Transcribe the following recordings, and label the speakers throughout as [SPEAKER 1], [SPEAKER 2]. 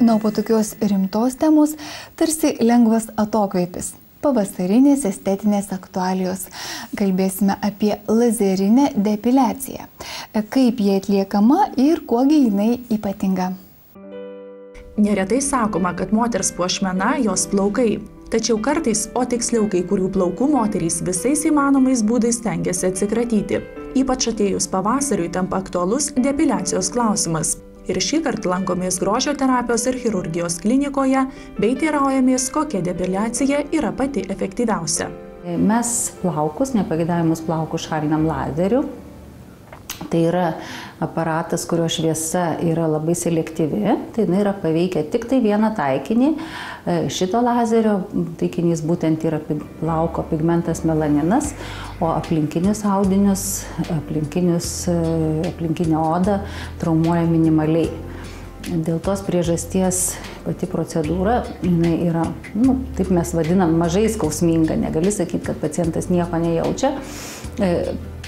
[SPEAKER 1] Na, po tokios rimtos temos tarsi lengvas atokvėpis. Pavasarinės estetinės aktualijos. Kalbėsime apie lazerinę depiliaciją. Kaip jie atliekama ir kuogi jinai ypatinga.
[SPEAKER 2] Neretai sakoma, kad moters puošmena jos plaukai. Tačiau kartais, o tiksliau kai kurių plaukų moterys visais įmanomais būdais stengiasi atsikratyti. Ypač atėjus pavasariui tampa aktualus depiliacijos klausimas. Ir šįkart lankomės grožio terapijos ir chirurgijos klinikoje bei teiraujamės, kokia depiliacija yra pati efektyviausia.
[SPEAKER 3] Mes plaukus, nepageidavimus plaukus šalinam lazeriu. Tai yra aparatas, kurio šviesa yra labai selektyvi, tai jinai yra paveikia tik tai vieną taikinį. Šito lazerio taikinys būtent yra plauko pigmentas melaninas, o aplinkinius audinius, aplinkinę odą traumuoja minimaliai. Dėl tos priežasties pati procedūra jinai yra, taip mes vadinam, mažai skausminga. Negali sakyti, kad pacientas nieko nejaučia.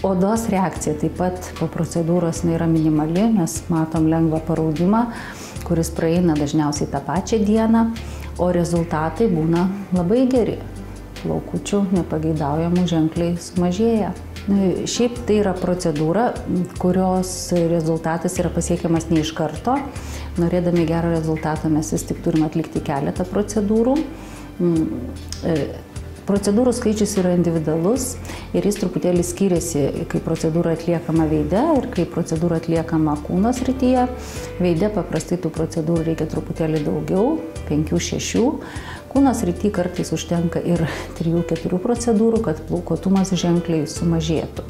[SPEAKER 3] Odos reakcija taip pat po procedūros yra minimali, mes matom lengvą paraudimą, kuris praeina dažniausiai tą pačią dieną, o rezultatai būna labai geri. Plaukučių nepageidaujamų ženkliai sumažėja. Šiaip tai yra procedūra, kurios rezultatas yra pasiekiamas ne iš karto. Norėdami gero rezultato mes vis tik turime atlikti keletą procedūrų. Procedūrų skaičius yra individualus ir jis truputėlį skiriasi, kai procedūra atliekama veide ir kai procedūra atliekama kūno srityje. Veide paprastai tų procedūrų reikia truputėlį daugiau, 5-6. Kūno srityje kartais užtenka ir 3-4 procedūrų, kad plaukuotumas ženkliai sumažėtų.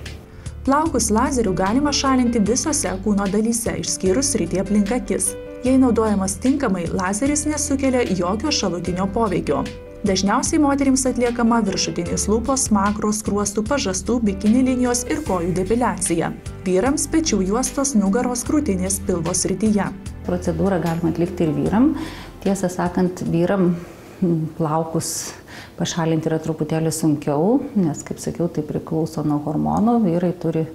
[SPEAKER 2] Plaukus lazeriu galima šalinti visose kūno dalyse, išskyrus sritį aplink akis. Jei naudojamas tinkamai, lazeris nesukelia jokio šalutinio poveikio. Dažniausiai moterims atliekama viršutinės lūpos, smakro, skruostų, pažastų, bikini linijos ir kojų depiliacija. Vyrams pečių juostos, nugaros, krūtinės, pilvo srityje.
[SPEAKER 3] Procedūrą galima atlikti ir vyram. Tiesą sakant, vyram plaukus pašalinti yra truputėlį sunkiau, nes, kaip sakiau, tai priklauso nuo hormonų. Vyrai turi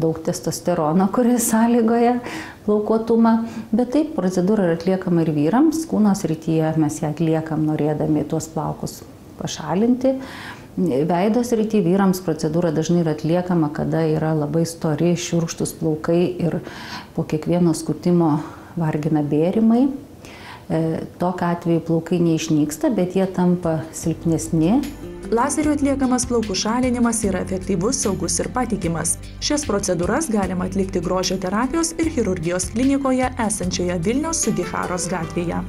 [SPEAKER 3] daug testosterono, kuris sąlygoja plaukuotumą. Bet taip, procedūra yra atliekama ir vyrams. Kūno srityje mes ją atliekam norėdami tuos plaukus pašalinti. Veido srityje vyrams procedūra dažnai yra atliekama, kada yra labai stori, šiurkštus plaukai ir po kiekvieno skutimo vargina bėrimai. Tokiu atveju plaukai neišnyksta, bet jie tampa silpnesni.
[SPEAKER 2] Lazeriu atliekamas plaukų šalinimas yra efektyvus, saugus ir patikimas. Šias procedūras galima atlikti grožio terapijos ir chirurgijos klinikoje esančioje Vilniaus Sugiharos gatvėje.